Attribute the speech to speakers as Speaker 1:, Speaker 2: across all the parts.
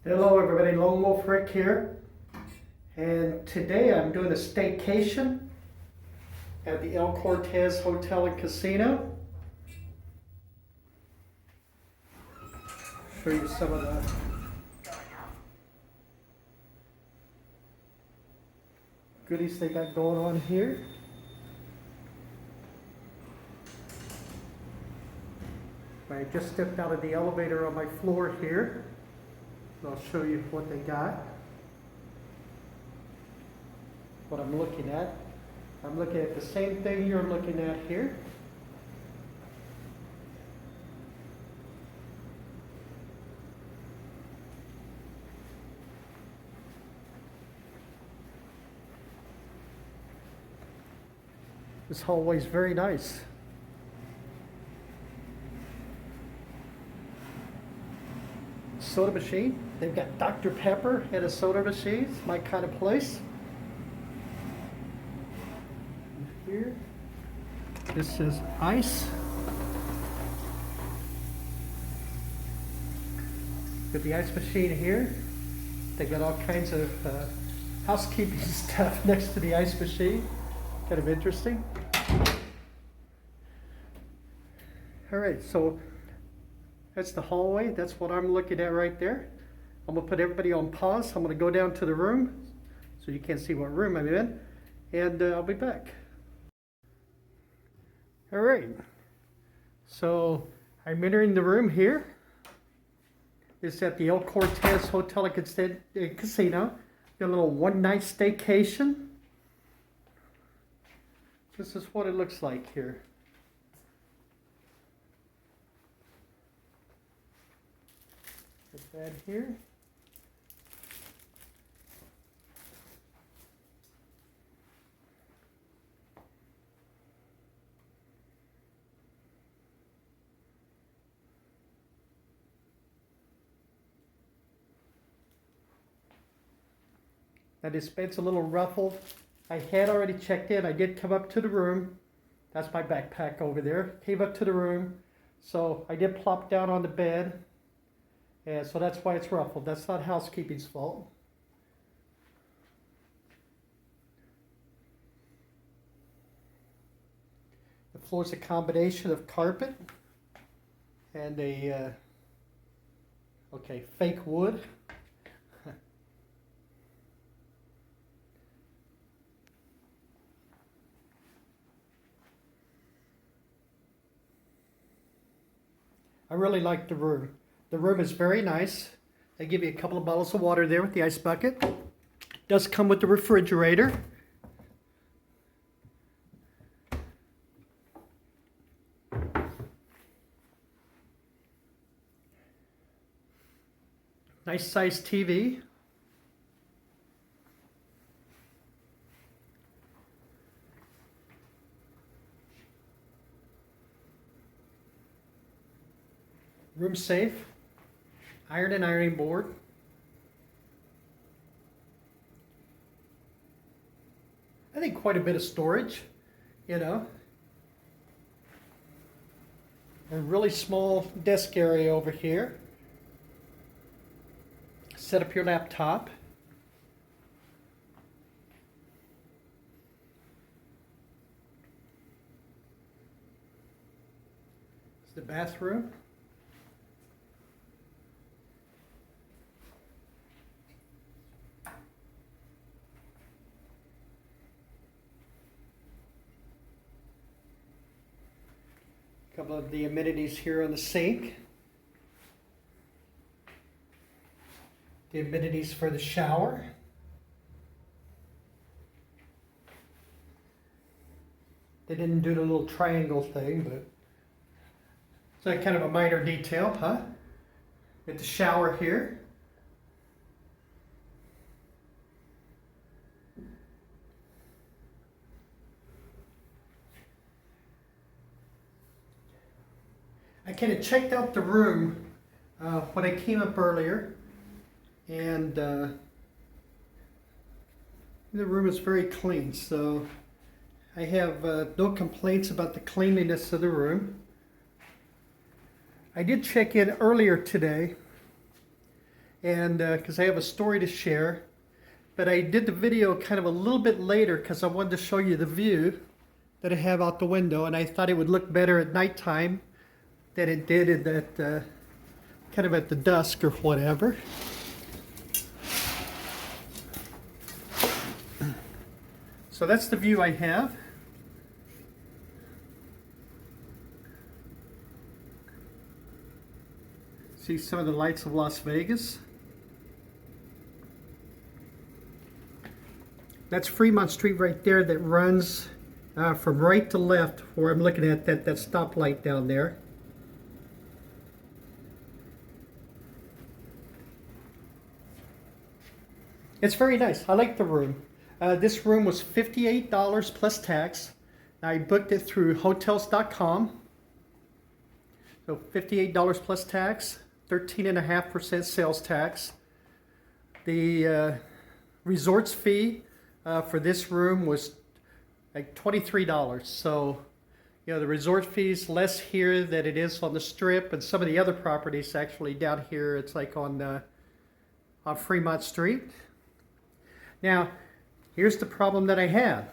Speaker 1: Hello everybody, Lone Wolf Rick here, and today I'm doing a staycation at the El Cortez Hotel and Casino. Show you some of the goodies they got going on here. I just stepped out of the elevator on my floor here. I'll show you what they got. What I'm looking at. I'm looking at the same thing you're looking at here. This hallway is very nice. Soda machine. They've got Dr. Pepper and a soda machine. It's my kind of place. And here, this is ice. Got the ice machine here. They got all kinds of housekeeping stuff next to the ice machine. Kind of interesting. All right, so that's the hallway. That's what I'm looking at right there. I'm gonna put everybody on pause. I'm gonna go down to the room so you can't see what room I'm in, and I'll be back. All right, so I'm entering the room here. It's at the El Cortez Hotel and Casino. Got a little one-night staycation. This is what it looks like here. Put that here. Now this bed's a little ruffled. I had already checked in. I did come up to the room. That's my backpack over there. Came up to the room. So I did plop down on the bed. And so that's why it's ruffled. That's not housekeeping's fault. The floor's a combination of carpet and a, fake wood. I really like the room. The room is very nice. They give you a couple of bottles of water there with the ice bucket. Does come with the refrigerator. Nice sized TV. Room safe, iron and ironing board. I think quite a bit of storage, you know. A really small desk area over here. Set up your laptop. It's the bathroom. A couple of the amenities here on the sink. The amenities for the shower. They didn't do the little triangle thing, but it's like kind of a minor detail, huh? Get the shower here. I kind of checked out the room when I came up earlier, and the room is very clean, so I have no complaints about the cleanliness of the room. I did check in earlier today, and because I have a story to share. But I did the video kind of a little bit later because I wanted to show you the view that I have out the window, and I thought it would look better at nighttime than it did in that kind of at the dusk or whatever. So that's the view I have. See some of the lights of Las Vegas. That's Fremont Street right there that runs from right to left where I'm looking at that stoplight down there. It's very nice. I like the room. This room was $58 plus tax. I booked it through hotels.com. So $58 plus tax, 13.5% sales tax. The resorts fee for this room was like $23. So, you know, the resort fee's less here than it is on the Strip, and some of the other properties actually down here, it's like on Fremont Street. Now, here's the problem that I had.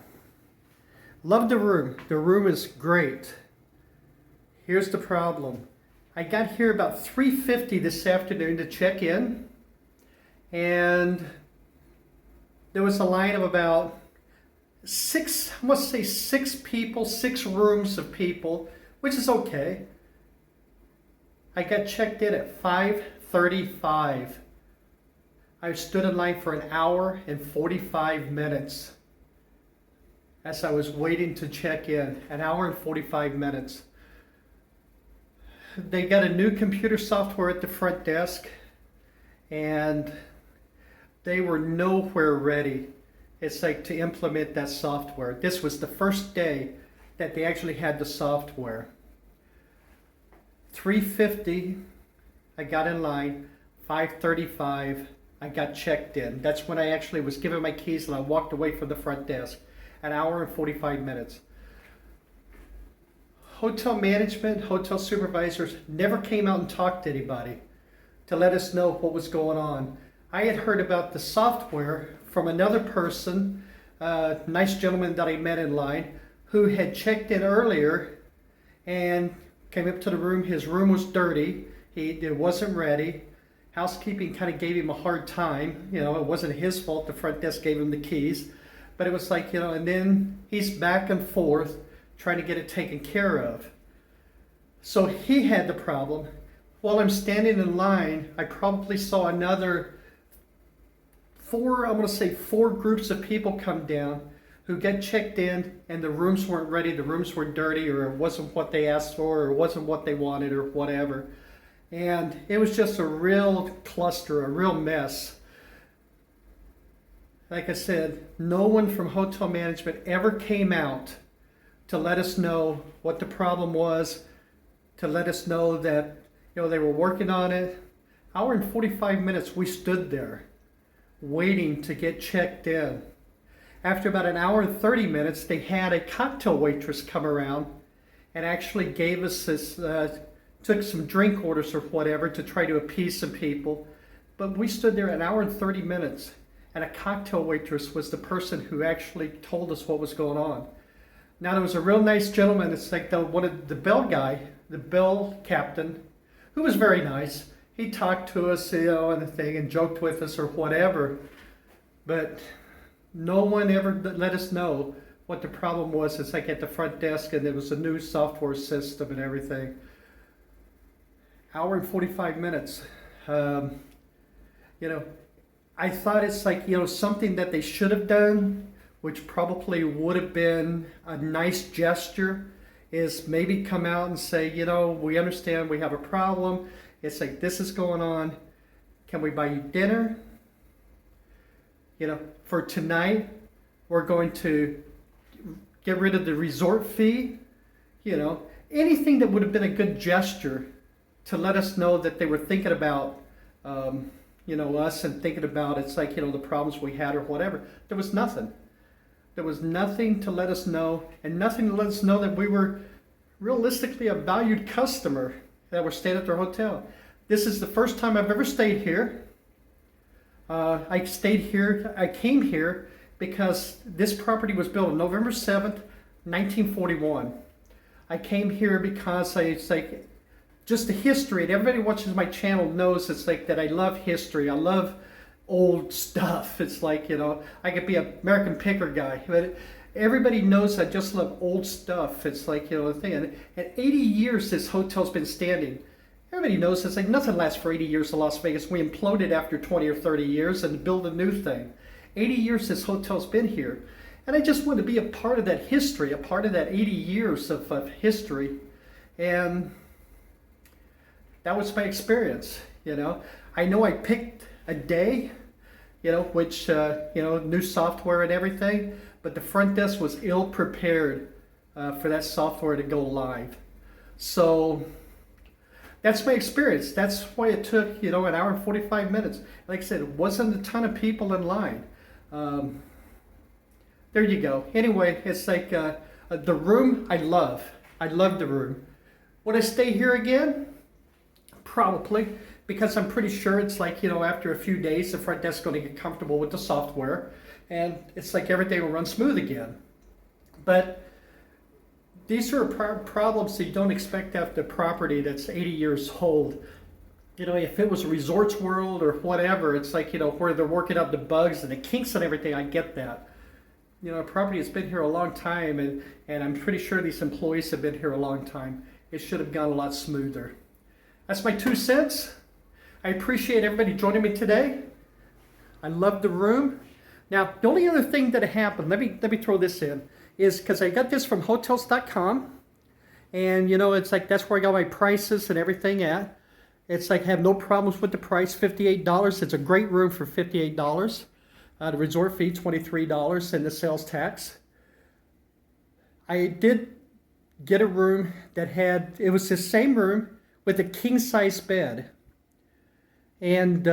Speaker 1: Love the room. The room is great. Here's the problem. I got here about 3:50 this afternoon to check in, and there was a line of about I must say six people, 6 rooms of people, which is okay. I got checked in at 5:35. I stood in line for an hour and 45 minutes as I was waiting to check in. An hour and 45 minutes. They got a new computer software at the front desk, and they were nowhere ready. It's like to implement that software. This was the first day that they actually had the software. 3:50, I got in line. 5:35, I got checked in. That's when I actually was given my keys and I walked away from the front desk. An hour and 45 minutes. Hotel management, hotel supervisors never came out and talked to anybody to let us know what was going on. I had heard about the software from another person, a nice gentleman that I met in line, who had checked in earlier and came up to the room. His room was dirty. It wasn't ready. Housekeeping kind of gave him a hard time. You know, it wasn't his fault. The front desk gave him the keys. But it was like, you know, and then he's back and forth trying to get it taken care of. So he had the problem. While I'm standing in line, I probably saw another four groups of people come down who get checked in, and the rooms weren't ready, the rooms were dirty, or it wasn't what they asked for, or it wasn't what they wanted, or whatever. And it was just a real cluster, a real mess. Like I said, no one from hotel management ever came out to let us know what the problem was, to let us know that, you know, they were working on it. Hour and 45 minutes we stood there waiting to get checked in. After about an hour and 30 minutes, they had a cocktail waitress come around and actually gave us this, took some drink orders or whatever to try to appease some people. But we stood there an hour and 30 minutes, and a cocktail waitress was the person who actually told us what was going on. Now, there was a real nice gentleman. It's like the bell captain, who was very nice. He talked to us, you know, and the thing, and joked with us or whatever. But no one ever let us know what the problem was. It's like at the front desk, and there was a new software system and everything. Hour and 45 minutes. You know, I thought it's like, you know, something that they should have done, which probably would have been a nice gesture, is maybe come out and say, you know, we understand we have a problem. It's like, this is going on. Can we buy you dinner? You know, for tonight, we're going to get rid of the resort fee. You know, anything that would have been a good gesture to let us know that they were thinking about, you know, us, and thinking about, it's like, you know, the problems we had or whatever. There was nothing. There was nothing to let us know, and nothing to let us know that we were realistically a valued customer that were staying at their hotel. This is the first time I've ever stayed here. I stayed here. I came here because this property was built on November 7th, 1941. I came here because it's like just the history, and everybody watches my channel knows it's like that I love history. I love old stuff. It's like, you know, I could be an American picker guy, but everybody knows I just love old stuff. It's like, you know, the thing. And 80 years this hotel's been standing. Everybody knows it's like nothing lasts for 80 years in Las Vegas. We imploded after 20 or 30 years and build a new thing. 80 years this hotel's been here. And I just want to be a part of that history, a part of that 80 years of history. And that was my experience, you know. I know I picked a day, you know, which, you know, new software and everything, but the front desk was ill prepared for that software to go live. So that's my experience. That's why it took, you know, an hour and 45 minutes. Like I said, it wasn't a ton of people in line. There you go. Anyway, it's like the room I love. I love the room. Would I stay here again? Probably, because I'm pretty sure it's like, you know, after a few days, the front desk is going to get comfortable with the software and it's like everything will run smooth again. But these are problems that you don't expect after property that's 80 years old. You know, if it was a Resorts World or whatever, it's like, you know, where they're working out the bugs and the kinks and everything, I get that. You know, a property has been here a long time, and I'm pretty sure these employees have been here a long time. It should have gone a lot smoother. That's my 2 cents. I appreciate everybody joining me today. I love the room. Now, the only other thing that happened, let me throw this in, is because I got this from Hotels.com, and you know, it's like that's where I got my prices and everything at. It's like I have no problems with the price, $58. It's a great room for $58. The resort fee, $23, and the sales tax. I did get a room that had, it was the same room with a king-size bed. And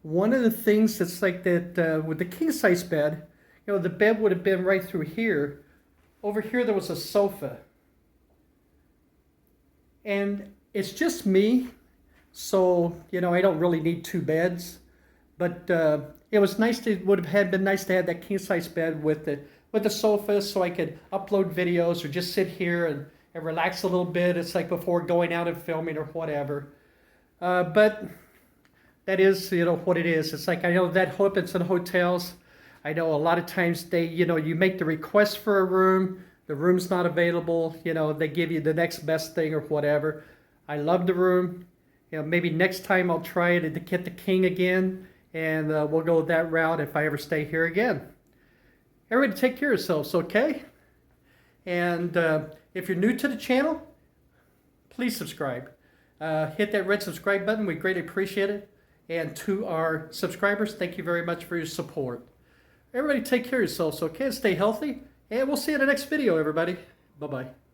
Speaker 1: one of the things that's like that, with the king-size bed, you know, the bed would have been right through here. Over here there was a sofa. And it's just me, so, you know, I don't really need 2 beds. But it was nice to, would have been nice to have that king-size bed with the sofa so I could upload videos or just sit here and relax a little bit. It's like before going out and filming or whatever. But that is, you know, what it is. It's like, I know that happens in hotels. I know a lot of times they, you know, you make the request for a room, the room's not available, you know, they give you the next best thing or whatever. I love the room. You know, maybe next time I'll try it to get the king again, and we'll go that route if I ever stay here again. Everybody take care of yourselves, okay? And if you're new to the channel, please subscribe. Hit that red subscribe button. We greatly appreciate it. And to our subscribers, thank you very much for your support. Everybody take care of yourselves, okay? Stay healthy. And we'll see you in the next video, everybody. Bye-bye.